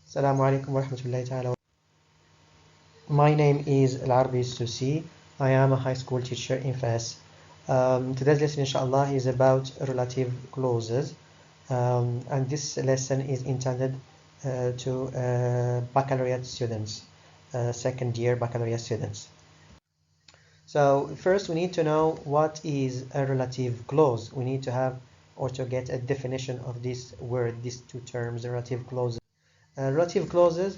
السلام عليكم ورحمة الله تعالى. My name is Al-Arabi Susi. I am a high school teacher in Fas. Today's lesson, inshallah, is about relative clauses. And this lesson is intended to baccalaureate students, second year baccalaureate students. So first we need to know what is a relative clause. We need to have or to get a definition of this word, these two terms, relative clauses. Relative clauses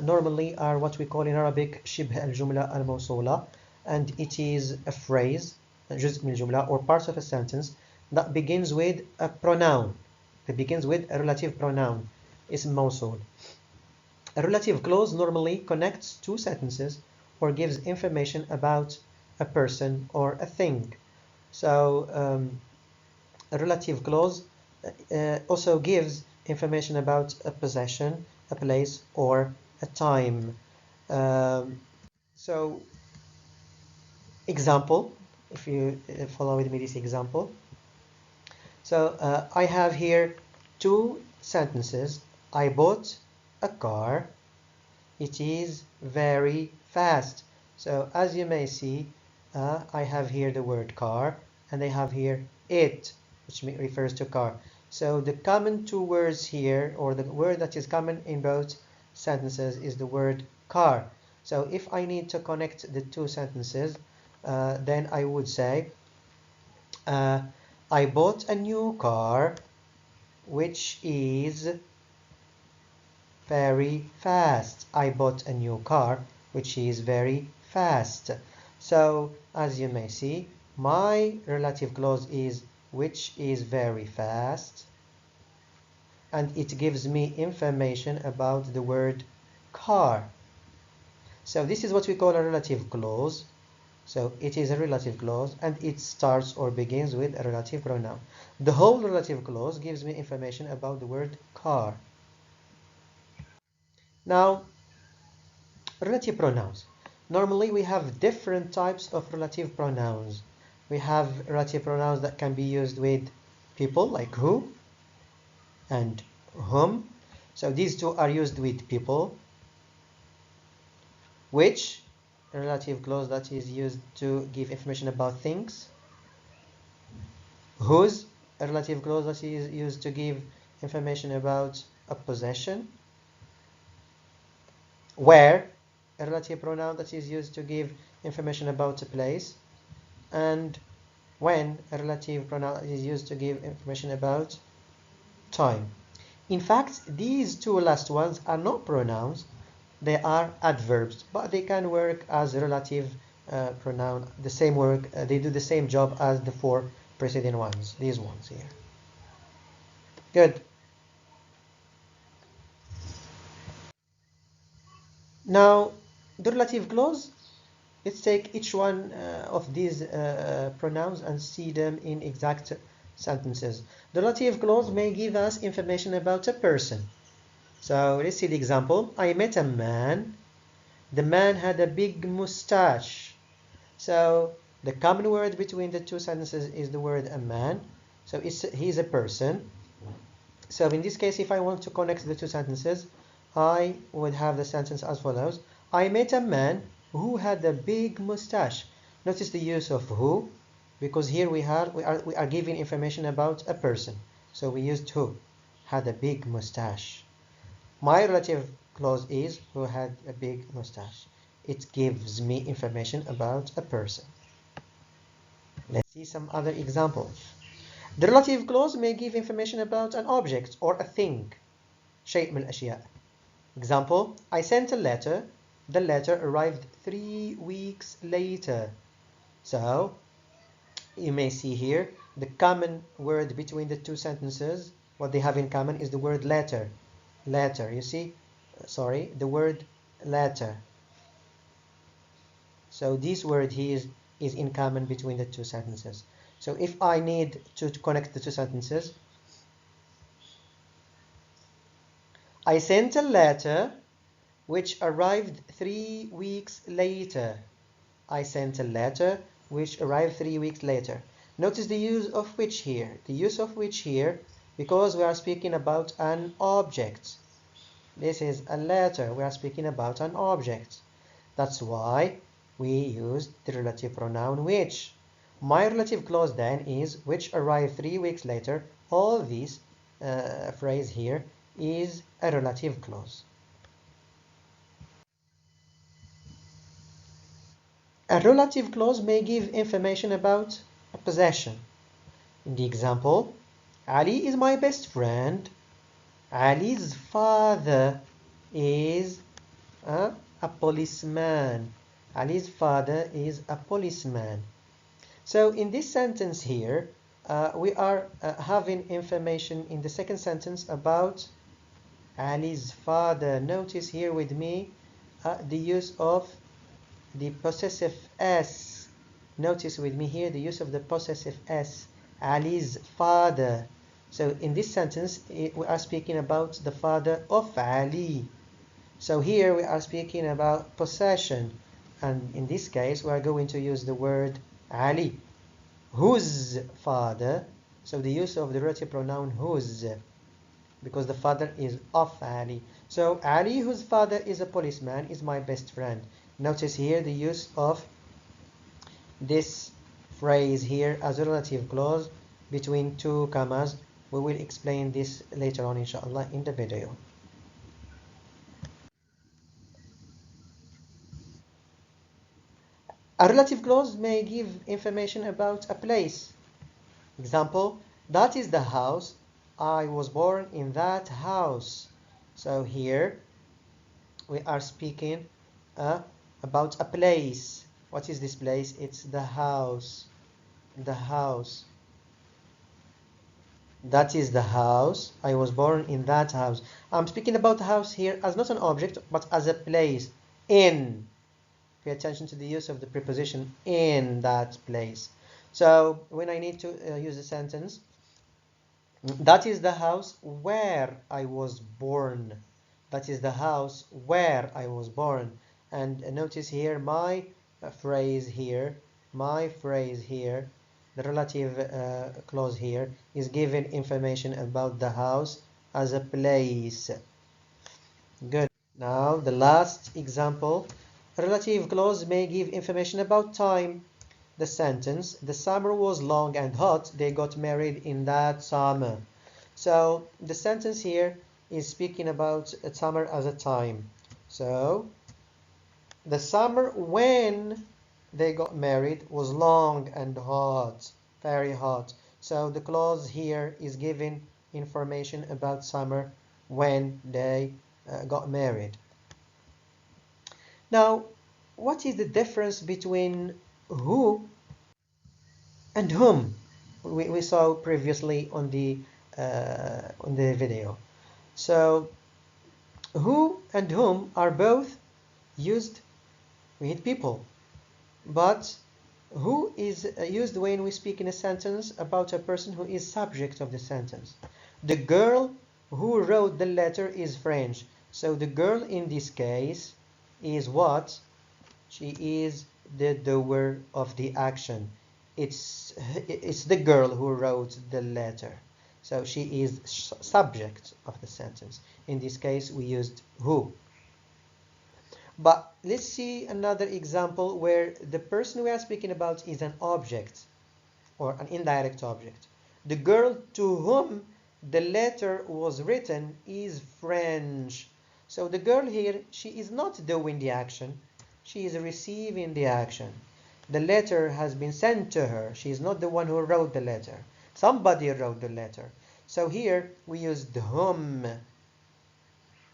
normally are what we call in Arabic شبه الجملة الموصولة, and it is a phrase, جزء من الجملة, or part of a sentence that begins with a pronoun. It begins with a relative pronoun, اسم موصول. A relative clause normally connects two sentences or gives information about a person or a thing. So a relative clause also gives information about a possession, a place, or a time. So, example, if you follow with me this example. So, I have here two sentences. I bought a car. It is very fast. So, as you may see, I have here the word car, and I have here it, which refers to car. So the common two words here, or the word that is common in both sentences, is the word car. So if I need to connect the two sentences, then I would say, I bought a new car, which is very fast. I bought a new car, which is very fast. So as you may see, my relative clause is which is very fast, and it gives me information about the word car. So this is what we call a relative clause. So it is a relative clause, and it starts or begins with a relative pronoun. The whole relative clause gives me information about the word car. Now, relative pronouns. Normally we have different types of relative pronouns. We have relative pronouns that can be used with people, like who and whom. So these two are used with people. Which, a relative clause that is used to give information about things. Whose, a relative clause that is used to give information about a possession. Where, a relative pronoun that is used to give information about a place. And when, a relative pronoun is used to give information about time. In fact, these two last ones are not pronouns, they are adverbs, but they can work as a relative pronoun, the same work, they do the same job as the four preceding ones, these ones here. Good. Now, the relative clause, let's take each one of these pronouns and see them in exact sentences. The relative clause may give us information about a person. So let's see the example. I met a man. The man had a big mustache. So the common word between the two sentences is the word a man. So he's a person. So in this case, if I want to connect the two sentences, I would have the sentence as follows. I met a man who had a big mustache. Notice the use of who, because here we are giving information about a person. So we used who, had a big mustache. My relative clause is who had a big mustache. It gives me information about a person. Let's see some other examples. The relative clause may give information about an object or a thing. شيء من الأشياء. Example, I sent a letter. The letter arrived 3 weeks later. So, you may see here, the common word between the two sentences, what they have in common is the word letter. Letter, you see? Sorry, the word letter. So this word here is in common between the two sentences. So if I need to connect the two sentences, I sent a letter which arrived 3 weeks later. I sent a letter which arrived 3 weeks later. Notice the use of which here. The use of which here, because we are speaking about an object. This is a letter. We are speaking about an object. That's why we use the relative pronoun which. My relative clause then is which arrived 3 weeks later. All this phrase here is a relative clause. A relative clause may give information about a possession. In the example, Ali is my best friend. Ali's father is a policeman. Ali's father is a policeman. So in this sentence here, we are having information in the second sentence about Ali's father. Notice here with me the use of the possessive S. Notice with me here the use of the possessive S. Ali's father. So in this sentence, we are speaking about the father of Ali. So here we are speaking about possession. And in this case, we are going to use the word Ali. Whose father? So the use of the relative pronoun whose, because the father is of Ali. So Ali, whose father is a policeman, is my best friend. Notice here the use of this phrase here as a relative clause between two commas. We will explain this later on, inshallah, in the video. A relative clause may give information about a place. Example, that is the house. I was born in that house. So here we are speaking about a place. What is this place? It's the house. The house. That is the house. I was born in that house. I'm speaking about the house here as not an object, but as a place. In. Pay attention to the use of the preposition in that place. So when I need to use a sentence, that is the house where I was born. That is the house where I was born. And notice here my phrase here, the relative clause here is giving information about the house as a place. Good. Now the last example, a relative clause may give information about time. The sentence, the summer was long and hot, they got married in that summer. So the sentence here is speaking about a summer as a time. So the summer when they got married was long and hot, very hot. So the clause here is giving information about summer when they got married. Now, what is the difference between who and whom? We saw previously on the video. So who and whom are both used with people, but who is used when we speak in a sentence about a person who is subject of the sentence. The girl who wrote the letter is French. So the girl in this case is what? She is the doer of the action. It's the girl who wrote the letter. So she is subject of the sentence. In this case, we used who. But let's see another example where the person we are speaking about is an object or an indirect object. The girl to whom the letter was written is French. So the girl here, she is not doing the action. She is receiving the action. The letter has been sent to her. She is not the one who wrote the letter. Somebody wrote the letter. So here we used whom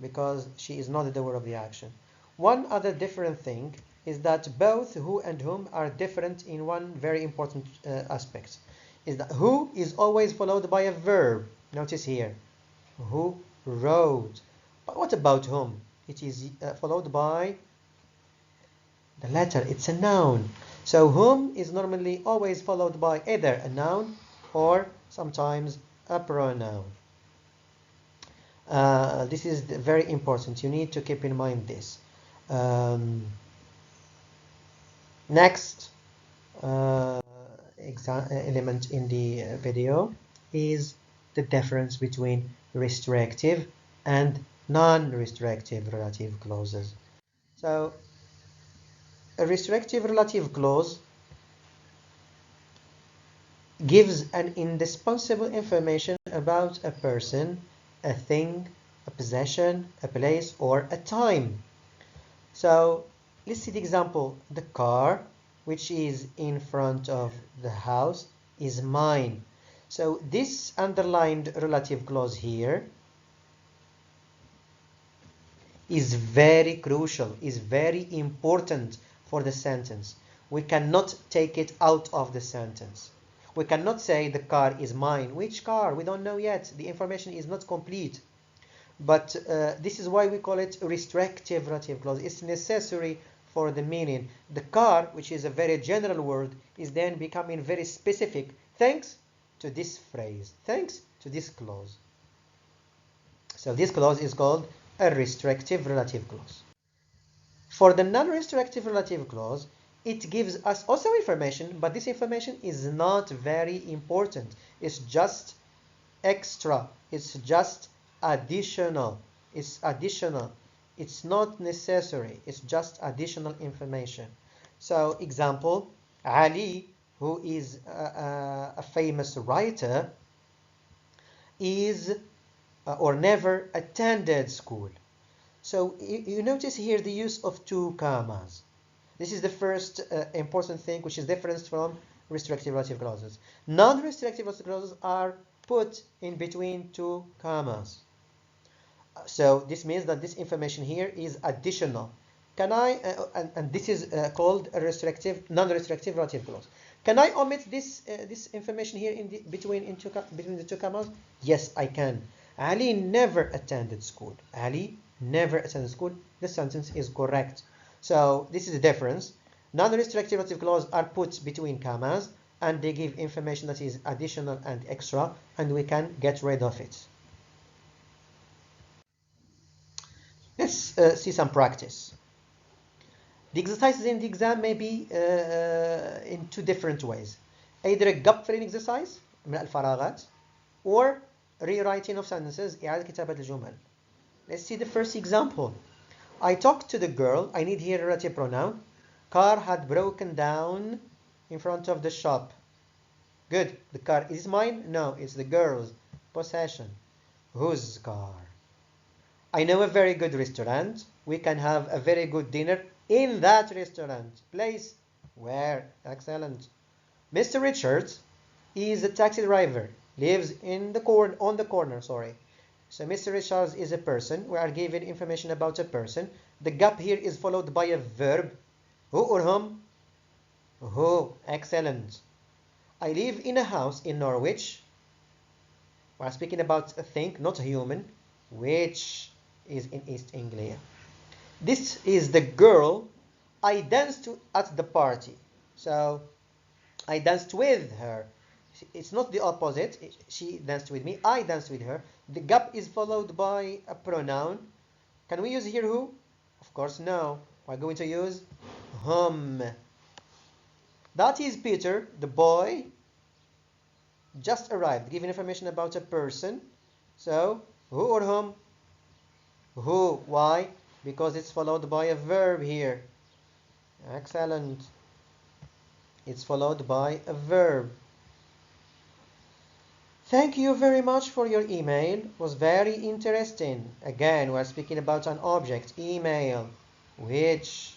because she is not the doer of the action. One other different thing is that both who and whom are different in one very important aspect. Is that who is always followed by a verb. Notice here, who wrote. But what about whom? It is followed by the letter. It's a noun. So whom is normally always followed by either a noun or sometimes a pronoun. This is very important. You need to keep in mind this. Next element in the video is the difference between restrictive and non-restrictive relative clauses. So a restrictive relative clause gives an indispensable information about a person, a thing, a possession, a place, or a time. So let's see the example. The car, which is in front of the house, is mine. So this underlined relative clause here is very crucial, is very important for the sentence. We cannot take it out of the sentence. We cannot say the car is mine. Which car? We don't know yet. The information is not complete. But this is why we call it restrictive relative clause. It's necessary for the meaning. The car, which is a very general word, is then becoming very specific thanks to this phrase, thanks to this clause. So this clause is called a restrictive relative clause. For the non-restrictive relative clause, it gives us also information, but this information is not very important. It's just extra. It's just additional. It's additional. It's not necessary. It's just additional information. So, example, Ali, who is a famous writer, is or never attended school. So you notice here the use of two commas. This is the first important thing which is different from restrictive relative clauses. Non-restrictive relative clauses are put in between two commas. So this means that this information here is additional. Can I, and this is called a restrictive, non-restrictive relative clause. Can I omit this this information here in between the two commas? Yes, I can. Ali never attended school. Ali never attended school. The sentence is correct. So this is the difference. Non-restrictive relative clauses are put between commas and they give information that is additional and extra, and we can get rid of it. Let's see some practice. The exercises in the exam may be in two different ways. Either a gap filling exercise من الفراغات or rewriting of sentences إعادة كتابة الجمل. Let's see the first example. I talked to the girl. I need here a relative pronoun. Car had broken down in front of the shop. Good. The car is mine? No, it's the girl's possession. Whose car? I know a very good restaurant. We can have a very good dinner in that restaurant. Place? Where? Excellent. Mr. Richards is a taxi driver. Lives in the on the corner, sorry. So Mr. Richards is a person. We are given information about a person. The gap here is followed by a verb. Who or whom? Who. Excellent. I live in a house in Norwich. We are speaking about a thing, not a human, which is in East Anglia. This is the girl I danced at the party. So I danced with her. It's not the opposite. She danced with me. I danced with her. The gap is followed by a pronoun. Can we use here who? Of course, no. We're going to use whom. That is Peter, the boy, just arrived, giving information about a person. So, who or whom? Who. Why? Because it's followed by a verb here. Excellent. It's followed by a verb. Thank you very much for your email. It was very interesting. Again, we're speaking about an object, email, which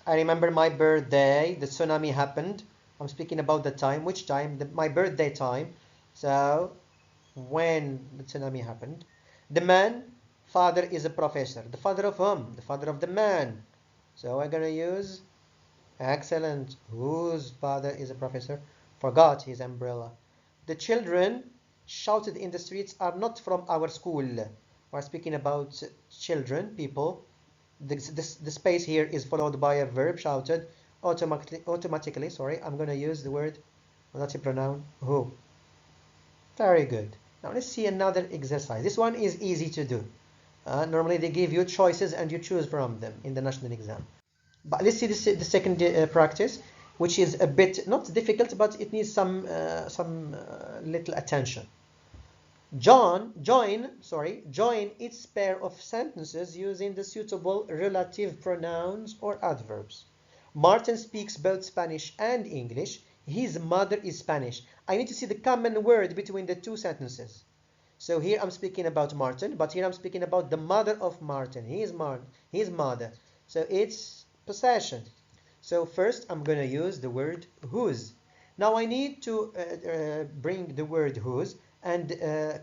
I remember my birthday, the tsunami happened. I'm speaking about the time. Which time? My birthday time. So, when the tsunami happened. The man, father is a professor. The father of whom? The father of the man. So we're going to use, excellent, whose father is a professor? Forgot his umbrella. The children shouted in the streets are not from our school. We're speaking about children, people. The space here is followed by a verb, shouted. Automatically, sorry, I'm going to use the word, relative pronoun, who. Very good. Now let's see another exercise. This one is easy to do. Normally they give you choices and you choose from them in the national exam. But let's see the second practice, which is a bit not difficult, but it needs some little attention. Join its pair of sentences using the suitable relative pronouns or adverbs. Martin speaks both Spanish and English. His mother is Spanish. I need to see the common word between the two sentences. So here I'm speaking about Martin, but here I'm speaking about the mother of Martin. His mother. So it's possession. So first I'm going to use the word whose. Now I need to bring the word whose and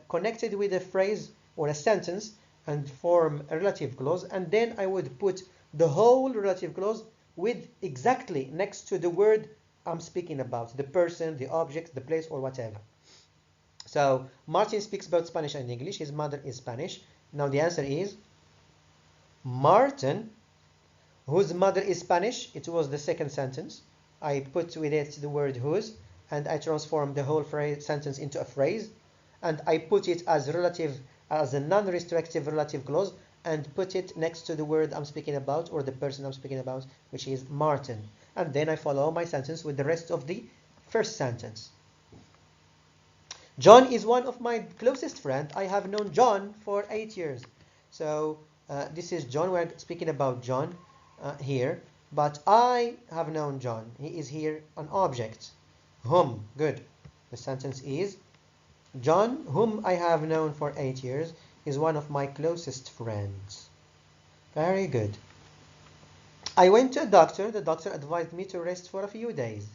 connect it with a phrase or a sentence and form a relative clause, and then I would put the whole relative clause with exactly next to the word I'm speaking about, the person, the object, the place, or whatever. So Martin speaks both Spanish and English. His mother is Spanish. Now the answer is Martin, whose mother is Spanish. It was the second sentence. I put with it the word whose, and I transformed the whole sentence into a phrase, and I put it as a non-restrictive relative clause, and put it next to the word I'm speaking about or the person I'm speaking about, which is Martin. And then I follow my sentence with the rest of the first sentence. John is one of my closest friends. I have known John for 8 years. So this is John. We're speaking about John here. But I have known John. He is here an object. Whom. Good. The sentence is John, whom I have known for 8 years, is one of my closest friends. Very good. I went to a doctor. The doctor advised me to rest for a few days.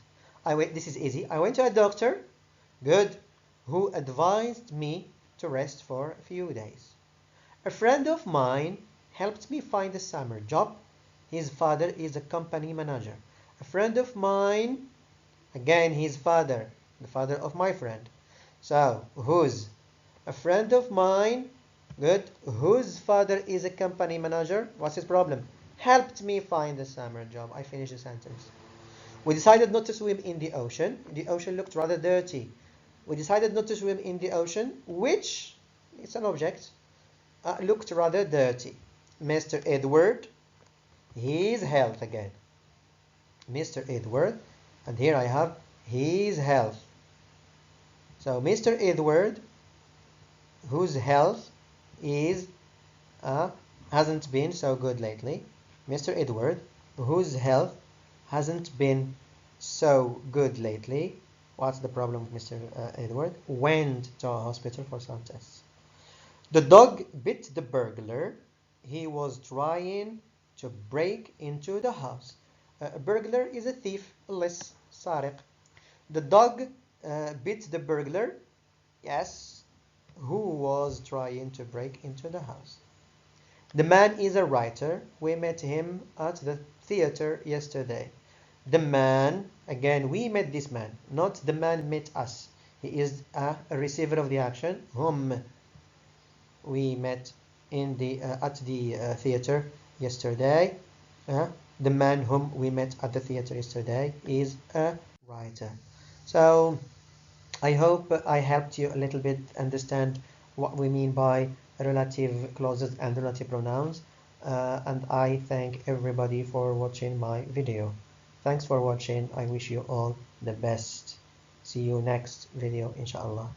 This is easy. I went to a doctor. Good. Who advised me to rest for a few days. A friend of mine helped me find a summer job. His father is a company manager. A friend of mine, again his father, the father of my friend. So, whose? A friend of mine, good, whose father is a company manager. What's his problem? Helped me find a summer job. I finished the sentence. We decided not to swim in the ocean. The ocean looked rather dirty. We decided not to swim in the ocean, which, it's an object, looked rather dirty. Mr. Edward, his health again. Mr. Edward, and here I have his health. So Mr. Edward, whose health is hasn't been so good lately. Mr. Edward, whose health hasn't been so good lately. What's the problem with Mr. Edward? Went to a hospital for some tests. The dog bit the burglar. He was trying to break into the house. A burglar is a thief, لص, سارق. The dog bit the burglar. Yes. Who was trying to break into the house. The man is a writer. We met him at the theater yesterday. The man, again, we met this man, not the man met us. He is a receiver of the action, whom we met in the at the theater yesterday. The man whom we met at the theater yesterday is a writer. So I hope I helped you a little bit understand what we mean by relative clauses and relative pronouns. And I thank everybody for watching my video. Thanks for watching. I wish you all the best. See you next video, inshallah.